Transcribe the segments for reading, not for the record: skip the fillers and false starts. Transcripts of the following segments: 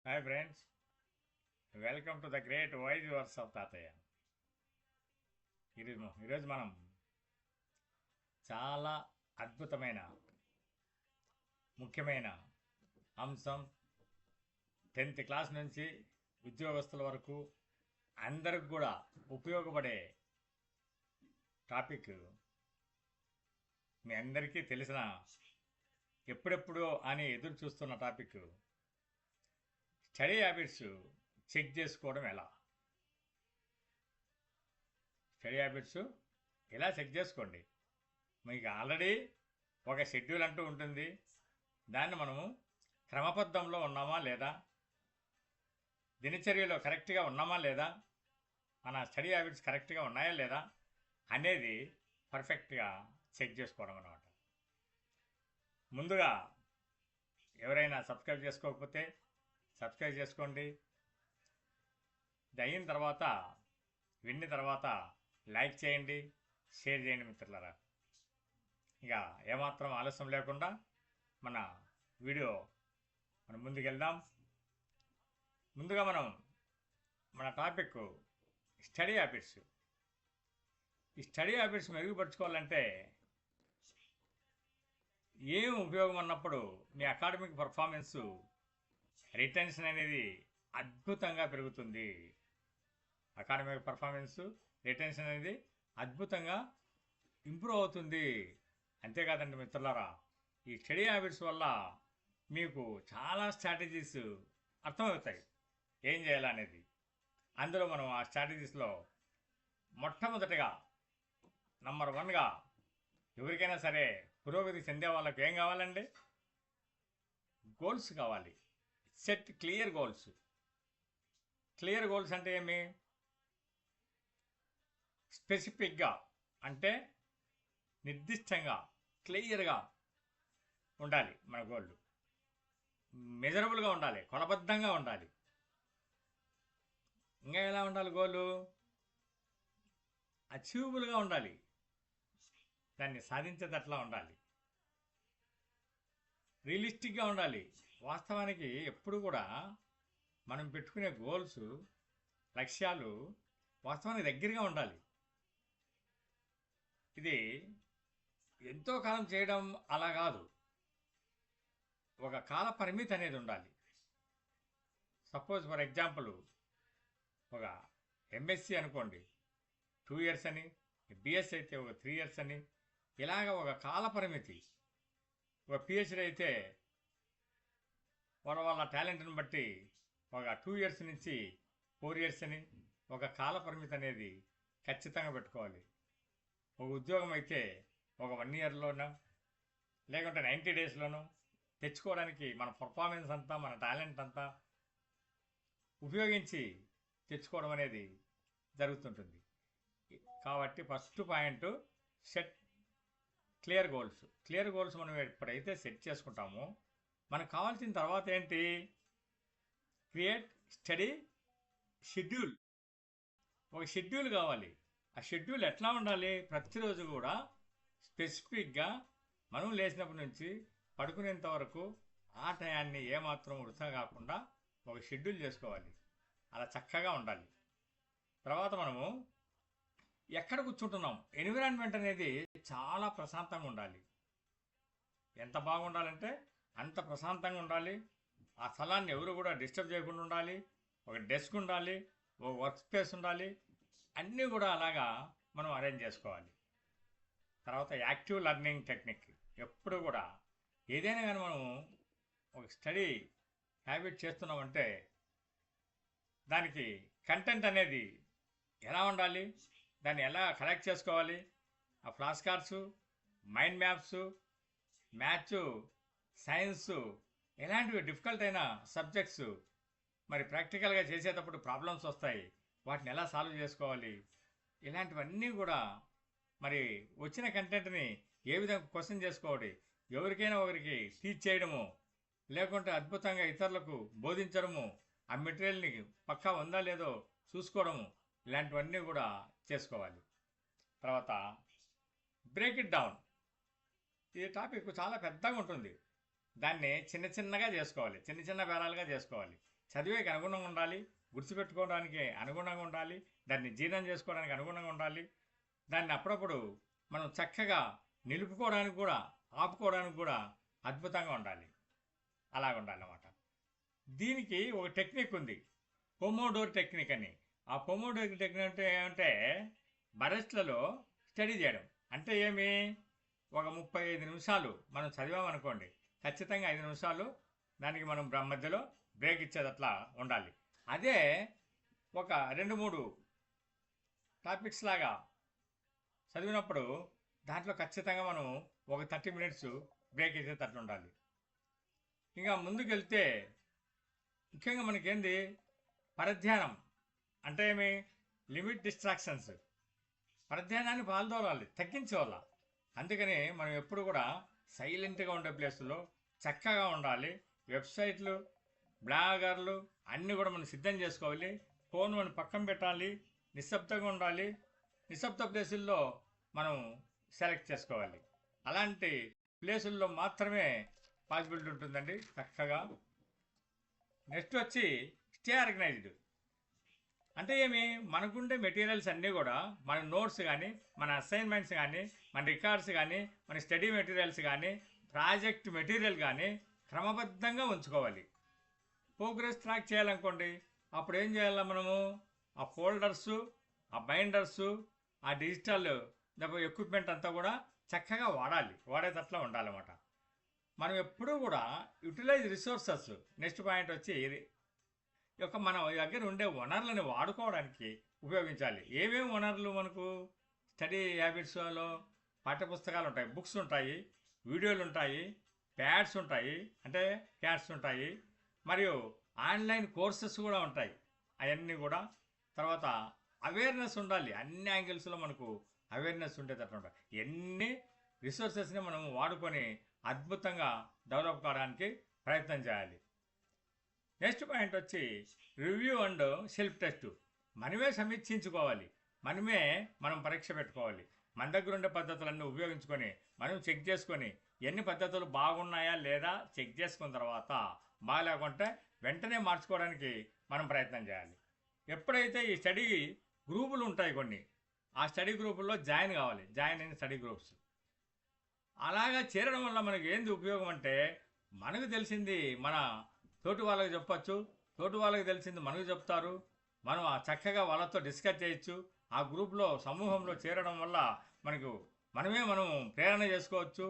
Hi friends, welcome to the great wise verse of Tatayya. ఈరోజు మనం చాలా అద్భుతమైన ముఖ్యమైన అంశం, 10th క్లాస్ నుంచి ఉద్యోగస్తుల వరకు అందరికి కూడా ఉపయోగపడే టాపిక్. మీ అందరికీ తెలిసిన, ఎప్పుడెప్పుడు అని ఎదురు చూస్తున్న టాపిక్, స్టడీ హ్యాబిట్స్ చెక్ చేసుకోవడం ఎలా. స్టడీ హ్యాబిట్స్ ఎలా చెక్ చేసుకోండి. మీకు ఆల్రెడీ ఒక షెడ్యూల్ అంటూ ఉంటుంది. దాన్ని మనము క్రమబద్ధంలో ఉన్నామా లేదా, దినచర్యలో కరెక్ట్గా ఉన్నామా లేదా, మన స్టడీ హ్యాబిట్స్ కరెక్ట్గా ఉన్నాయా లేదా అనేది పర్ఫెక్ట్గా చెక్ చేసుకోవడం అన్నమాట. ముందుగా ఎవరైనా సబ్స్క్రైబ్ చేసుకోకపోతే సబ్స్క్రైబ్ చేసుకోండి. ఇది అయిన తర్వాత, విన్న తర్వాత లైక్ చేయండి, షేర్ చేయండి మిత్రులారా. ఇక ఏమాత్రం ఆలస్యం లేకుండా మన వీడియో మనం ముందుకెళ్దాం. ముందుగా మన టాపిక్ స్టడీ హ్యాబిట్స్. ఈ స్టడీ హ్యాబిట్స్ మెరుగుపరుచుకోవాలంటే ఏం ఉపయోగం అన్నప్పుడు మీ అకాడమిక్ పర్ఫార్మెన్సు, రిటెన్షన్ అనేది అద్భుతంగా పెరుగుతుంది. అకాడమిక్ పర్ఫార్మెన్స్, రిటెన్షన్ అనేది అద్భుతంగా ఇంప్రూవ్ అవుతుంది. అంతేకాదండి మిత్రులారా, ఈ స్టడీ హ్యాబిట్స్ వల్ల మీకు చాలా స్ట్రాటజీస్ అర్థమవుతాయి, ఏం చేయాలనేది. అందులో మనం ఆ స్ట్రాటజీస్లో మొట్టమొదటిగా నంబర్ 1గా ఎవరికైనా సరే పురోగతి చెందే వాళ్ళకి ఏం కావాలండి? గోల్స్ కావాలి. Set clear goals. Clear goals అంటే ఏమి? స్పెసిఫిక్గా, అంటే నిర్దిష్టంగా, క్లియర్గా ఉండాలి మన గోల్. మెజరబుల్గా ఉండాలి, కొలబద్ధంగా ఉండాలి. ఇంకా ఎలా ఉండాలి? గోలు అచీవబుల్గా ఉండాలి, దాన్ని సాధించేటట్లా ఉండాలి. రియలిస్టిక్గా ఉండాలి. వాస్తవానికి ఎప్పుడు కూడా మనం పెట్టుకునే గోల్స్, లక్ష్యాలు వాస్తవానికి దగ్గరగా ఉండాలి. ఇది ఎంతో కాలం చేయడం అలా కాదు, ఒక కాల పరిమితి అనేది ఉండాలి. సపోజ్ ఫర్ ఎగ్జాంపుల్, ఒక ఎంఎస్సి అనుకోండి 2 years అని, బిఎస్సి అయితే ఒక 3 years అని, ఇలాగ ఒక కాల పరిమితి. ఒక పిహెచ్డి అయితే వాళ్ళ టాలెంట్ని బట్టి ఒక 2 years నుంచి 4 years అని ఒక కాల పరిమితి అనేది ఖచ్చితంగా పెట్టుకోవాలి. ఒక ఉద్యోగం అయితే ఒక 1 yearలోనో లేకుంటే 90 daysలోనో తెచ్చుకోవడానికి మన పర్ఫార్మెన్స్ అంతా, మన టాలెంట్ అంతా ఉపయోగించి తెచ్చుకోవడం అనేది జరుగుతుంటుంది. కాబట్టి first point, set clear goals. Clear goals మనం ఎప్పుడైతే సెట్ చేసుకుంటామో మనకు కావాల్సిన తర్వాత ఏంటి? Create study schedule. ఒక షెడ్యూల్ కావాలి. ఆ షెడ్యూల్ ఎట్లా ఉండాలి? ప్రతిరోజు కూడా స్పెసిఫిక్గా మనం లేచినప్పటి నుంచి పడుకునేంత వరకు ఆ టయాన్ని ఏమాత్రం వృధా కాకుండా ఒక షెడ్యూల్ చేసుకోవాలి. అలా చక్కగా ఉండాలి. తర్వాత మనము ఎక్కడ కూర్చుంటున్నాం, ఎన్విరాన్మెంట్ అనేది చాలా ప్రశాంతంగా ఉండాలి. ఎంత బాగుండాలంటే అంత ప్రశాంతంగా ఉండాలి. ఆ స్థలాన్ని ఎవరు కూడా డిస్టర్బ్ చేయకుండా ఉండాలి. ఒక డెస్క్ ఉండాలి, ఒక వర్క్ స్పేస్ ఉండాలి. అన్నీ కూడా అలాగా మనం అరేంజ్ చేసుకోవాలి. తర్వాత యాక్టివ్ లెర్నింగ్ టెక్నిక్. ఎప్పుడు కూడా ఏదైనా కానీ మనం ఒక స్టడీ హ్యాబిట్ చేస్తున్నామంటే దానికి కంటెంట్ అనేది ఎలా ఉండాలి, దాన్ని ఎలా కలెక్ట్ చేసుకోవాలి. ఆ flash cards, mind maps, maths, science, ఎలాంటివి డిఫికల్ట్ అయిన సబ్జెక్ట్స్ మరి ప్రాక్టికల్గా చేసేటప్పుడు ప్రాబ్లమ్స్ వస్తాయి, వాటిని ఎలా సాల్వ్ చేసుకోవాలి. ఇలాంటివన్నీ కూడా మరి వచ్చిన కంటెంట్ని ఏ విధంగా క్వశ్చన్ చేసుకోవాలి, ఎవరికైనా ఒకరికి టీచ్ చేయడము, లేకుంటే అద్భుతంగా ఇతరులకు బోధించడము, ఆ మెటీరియల్ని పక్కా ఉందా లేదో చూసుకోవడము, ఇలాంటివన్నీ కూడా చేసుకోవాలి. తర్వాత బ్రేక్ ఇట్ డౌన్. ఈ టాపిక్ చాలా పెద్దగా ఉంటుంది. దాన్ని చిన్న చిన్నగా చేసుకోవాలి, చిన్న చిన్న బేరాలుగా చేసుకోవాలి. చదివేకి అనుగుణంగా ఉండాలి, గుర్తుపెట్టుకోవడానికి అనుగుణంగా ఉండాలి, దాన్ని జీర్ణం చేసుకోవడానికి అనుగుణంగా ఉండాలి. దాన్ని అప్పుడప్పుడు మనం చక్కగా నిలుపుకోవడానికి కూడా, ఆపుకోవడానికి కూడా అద్భుతంగా ఉండాలి. అలాగ ఉండాలన్నమాట. దీనికి ఒక టెక్నిక్ ఉంది, పొమోడోర్ టెక్నిక్ అని. ఆ పొమోడోర్ టెక్నిక్ అంటే ఏమంటే బరెస్ట్లలో స్టడీ చేయడం. అంటే ఏమి, ఒక 35 నిమిషాలు మనం చదివామనుకోండి, ఖచ్చితంగా 5 నిమిషాలు దానికి మనం మధ్యలో బ్రేక్ ఇచ్చేది అట్లా ఉండాలి. అదే ఒక 2-3 టాపిక్స్ లాగా చదివినప్పుడు దాంట్లో ఖచ్చితంగా మనం ఒక 30 మినిట్స్ బ్రేక్ ఇచ్చేటట్లు ఉండాలి. ఇంకా ముందుకెళ్తే ముఖ్యంగా మనకేంది, పరధ్యానం అంటే ఏమి, లిమిట్ డిస్ట్రాక్షన్స్, పరధ్యానాన్ని పాల్దోలాలి, తగ్గించేవాళ్ళ. అందుకని మనం ఎప్పుడు కూడా సైలెంట్గా ఉండే ప్లేసుల్లో చక్కగా ఉండాలి. వెబ్సైట్లు, బ్లాగర్లు అన్నీ కూడా మనం సిద్ధం చేసుకోవాలి. ఫోన్ మనం పక్కన పెట్టాలి, నిశ్శబ్దంగా ఉండాలి. నిశ్శబ్ద ప్లేసుల్లో మనం సెలెక్ట్ చేసుకోవాలి. అలాంటి ప్లేసుల్లో మాత్రమే పాసిబిలిటీ ఉంటుందండి చక్కగా. నెక్స్ట్ వచ్చి స్టే ఆర్గనైజ్డ్. అంటే ఏమి, మనకుండే మెటీరియల్స్ అన్నీ కూడా, మన నోట్స్ కానీ, మన అసైన్మెంట్స్ కానీ, మన రికార్డ్స్ కానీ, మన స్టడీ మెటీరియల్స్ కానీ, ప్రాజెక్ట్ మెటీరియల్ కానీ క్రమబద్ధంగా ఉంచుకోవాలి. ప్రోగ్రెస్ ట్రాక్ చేయాలనుకోండి, అప్పుడు ఏం చేయాలి మనము, ఆ ఫోల్డర్సు, ఆ బైండర్సు, ఆ డిజిటల్ ఎక్విప్మెంట్ అంతా కూడా చక్కగా వాడేటట్లా ఉండాలన్నమాట. మనం ఎప్పుడూ కూడా యూటిలైజ్ రిసోర్సెస్. నెక్స్ట్ పాయింట్ వచ్చి మన దగ్గర ఉండే వనరులను వాడుకోవడానికి ఉపయోగించాలి. ఏమేమి వనరులు మనకు, స్టడీ హ్యాబిట్స్లో పాఠ్యపుస్తకాలు ఉంటాయి, బుక్స్ ఉంటాయి, వీడియోలు ఉంటాయి, ప్యాడ్స్ ఉంటాయి, అంటే క్యాట్స్ ఉంటాయి, మరియు ఆన్లైన్ కోర్సెస్ కూడా ఉంటాయి. అవన్నీ కూడా. తర్వాత అవేర్నెస్ ఉండాలి, అన్ని యాంగిల్స్లో మనకు అవేర్నెస్ ఉండేటట్టు ఉండాలి. ఎన్ని రిసోర్సెస్ని మనం వాడుకొని అద్భుతంగా డెవలప్ కావడానికి ప్రయత్నం చేయాలి. నెక్స్ట్ పాయింట్ వచ్చి రివ్యూ అండ్ సెల్ఫ్ టెస్ట్. మనమే సమీక్షించుకోవాలి, మనం పరీక్ష పెట్టుకోవాలి. మన దగ్గర ఉండే పద్ధతులన్నీ ఉపయోగించుకొని మనం చెక్ చేసుకొని ఎన్ని పద్ధతులు బాగున్నాయా లేదా చెక్ చేసుకున్న తర్వాత బాగాలేకుంటే వెంటనే మార్చుకోవడానికి మనం ప్రయత్నం చేయాలి. ఎప్పుడైతే ఈ స్టడీ గ్రూపులు ఉంటాయి కొన్ని, ఆ స్టడీ గ్రూపుల్లో జాయిన్ కావాలి, జాయిన్ అయిన స్టడీ గ్రూప్స్. అలాగా చేరడం వల్ల మనకి ఏంది ఉపయోగం అంటే, మనకు తెలిసింది మన తోటి వాళ్ళకి చెప్పచ్చు, తోటి వాళ్ళకి తెలిసింది మనకు చెప్తారు. మనం చక్కగా వాళ్ళతో డిస్కస్ చేయొచ్చు. ఆ గ్రూప్లో, సమూహంలో చేరడం వల్ల మనం ప్రేరణ చేసుకోవచ్చు,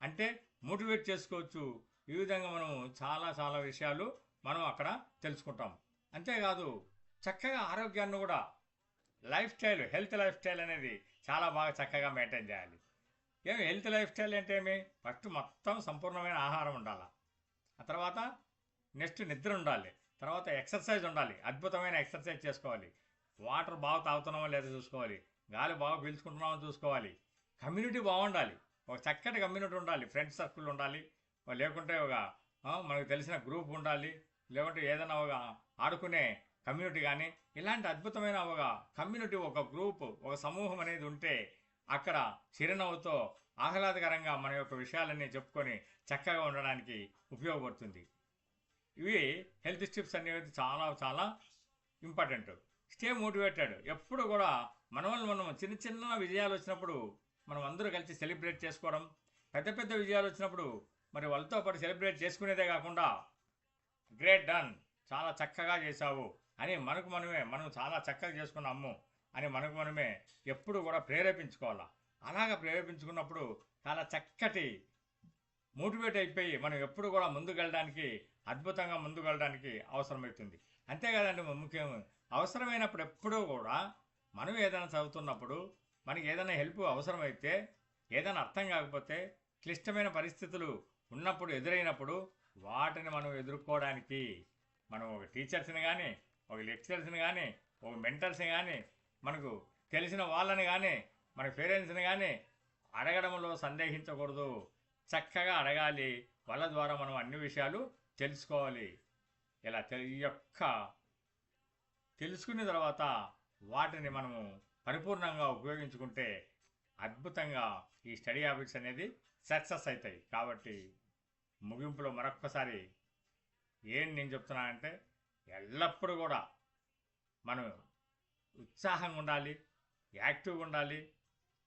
అంటే మోటివేట్ చేసుకోవచ్చు. ఈ విధంగా మనం చాలా చాలా విషయాలు మనం అక్కడ తెలుసుకుంటాం. అంతేకాదు చక్కగా ఆరోగ్యాన్ని కూడా, హెల్త్ లైఫ్ స్టైల్ అనేది చాలా బాగా చక్కగా మెయింటైన్ చేయాలి. హెల్త్ లైఫ్ స్టైల్ అంటే ఏమి, ఫస్ట్ మొత్తం సంపూర్ణమైన ఆహారం ఉండాలి, ఆ తర్వాత నెక్స్ట్ నిద్ర ఉండాలి, తర్వాత ఎక్సర్సైజ్ ఉండాలి, అద్భుతమైన ఎక్సర్సైజ్ చేసుకోవాలి, వాటర్ బాగా తాగుతున్నామో లేదో చూసుకోవాలి, గాలి బాగా పీల్చుకుంటున్నామో చూసుకోవాలి, కమ్యూనిటీ బాగుండాలి, ఒక చక్కటి కమ్యూనిటీ ఉండాలి, ఫ్రెండ్స్ సర్కిల్ ఉండాలి, లేకుంటే మనకు తెలిసిన గ్రూప్ ఉండాలి, లేకుంటే ఏదైనా ఒక ఆడుకునే కమ్యూనిటీ కానీ, ఇలాంటి అద్భుతమైన ఒక కమ్యూనిటీ, ఒక గ్రూప్, ఒక సమూహం అనేది ఉంటే అక్కడ చిరునవ్వుతో ఆహ్లాదకరంగా మన యొక్క విషయాలన్నీ చెప్పుకొని చక్కగా ఉండడానికి ఉపయోగపడుతుంది. ఇవి హెల్త్ టిప్స్ అనేవి చాలా చాలా ఇంపార్టెంట్. Stay motivated. ఎప్పుడు కూడా మనం చిన్న చిన్న విజయాలు వచ్చినప్పుడు మనం అందరూ కలిసి సెలబ్రేట్ చేసుకోవడం, పెద్ద పెద్ద విజయాలు వచ్చినప్పుడు మరి వాళ్ళతో పాటు సెలబ్రేట్ చేసుకునేదే కాకుండా గ్రేట్ డన్, చాలా చక్కగా చేశావు అని మనం చాలా చక్కగా చేసుకున్నాము అని మనమే ఎప్పుడు కూడా ప్రేరేపించుకోవాలా. అలాగా ప్రేరేపించుకున్నప్పుడు చాలా చక్కటి మోటివేట్ అయిపోయి మనం ఎప్పుడు కూడా అద్భుతంగా ముందుకెళ్ళడానికి అవసరమవుతుంది. అంతేకాదండి, ముఖ్యం అవసరమైనప్పుడు ఎప్పుడూ కూడా మనం ఏదైనా చదువుతున్నప్పుడు మనకి ఏదైనా హెల్ప్ అవసరమైతే, ఏదైనా అర్థం కాకపోతే, క్లిష్టమైన పరిస్థితులు ఎదురైనప్పుడు వాటిని మనం ఎదుర్కోవడానికి మనం ఒక టీచర్స్ని కానీ, ఒక లెక్చరర్స్ని కానీ, ఒక మెంటర్స్ని కానీ, మనకు తెలిసిన వాళ్ళని కానీ, మన పేరెంట్స్ని కానీ అడగడంలో సందేహించకూడదు. చక్కగా అడగాలి. వాళ్ళ ద్వారా మనం అన్ని విషయాలు తెలుసుకోవాలి. ఇలా తెలుసుకున్న తర్వాత వాటిని మనము పరిపూర్ణంగా ఉపయోగించుకుంటే అద్భుతంగా ఈ స్టడీ హ్యాబిట్స్ అనేది సక్సెస్ అవుతాయి. కాబట్టి ముగింపులో మరొక్కసారి నేను చెప్తున్నానంటే, ఎల్లప్పుడూ కూడా మనం ఉత్సాహంగా ఉండాలి, యాక్టివ్గా ఉండాలి,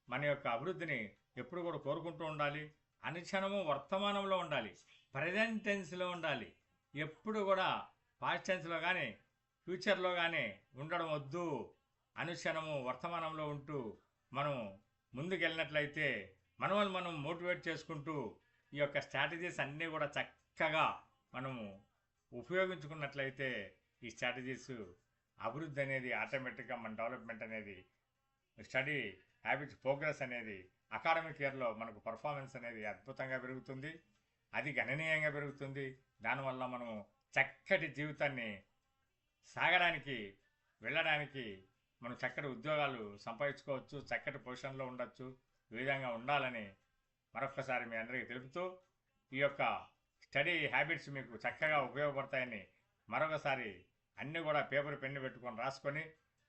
మన యొక్క అభివృద్ధిని ఎప్పుడు కూడా కోరుకుంటూ ఉండాలి, అనుక్షణము వర్తమానంలో ఉండాలి, ప్రజెంట్ టెన్స్లో ఉండాలి. ఎప్పుడు కూడా పాస్ట్ టెన్స్లో కానీ ఫ్యూచర్లో కానీ ఉండడం వద్దు. అనుక్షణము వర్తమానంలో ఉంటూ మనం ముందుకెళ్ళినట్లయితే మనల్ని మనం మోటివేట్ చేసుకుంటూ ఈ యొక్క స్ట్రాటజీస్ అన్నీ కూడా చక్కగా మనము ఉపయోగించుకున్నట్లయితే ఈ స్ట్రాటజీస్ అభివృద్ధి అనేది ఆటోమేటిక్గా మన డెవలప్మెంట్ అనేది స్టడీ హ్యాబిట్స్ ప్రోగ్రెస్ అనేది అకాడమిక్ ఇయర్లో మనకు పర్ఫార్మెన్స్ అనేది అద్భుతంగా పెరుగుతుంది, అది గణనీయంగా పెరుగుతుంది. దానివల్ల మనము చక్కటి జీవితాన్ని సాగడానికి వెళ్ళడానికి మనం చక్కటి ఉద్యోగాలు సంపాదించుకోవచ్చు, చక్కటి పొజిషన్లో ఉండొచ్చు. ఈ విధంగా ఉండాలని మరొక్కసారి మీ అందరికీ తెలుపుతూ ఈ యొక్క స్టడీ హ్యాబిట్స్ మీకు చక్కగా ఉపయోగపడతాయని మరొకసారి అన్నీ కూడా పేపర్ పెన్ను పెట్టుకొని రాసుకొని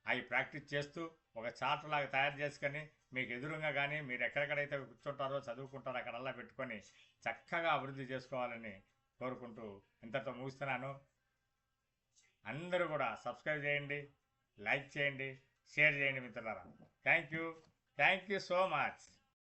అవి ప్రాక్టీస్ చేస్తూ ఒక చార్ట్ లాగా తయారు చేసుకొని మీకు ఎదురుగా కానీ మీరు ఎక్కడెక్కడైతే కూర్చుంటారో చదువుకుంటారో అక్కడల్లా పెట్టుకొని చక్కగా అభివృద్ధి చేసుకోవాలని కోరుకుంటూ ఇంతతో ముగిస్తున్నాను. అందరూ కూడా సబ్స్క్రైబ్ చేయండి, లైక్ చేయండి, షేర్ చేయండి మిత్రులారా. Thank you so much.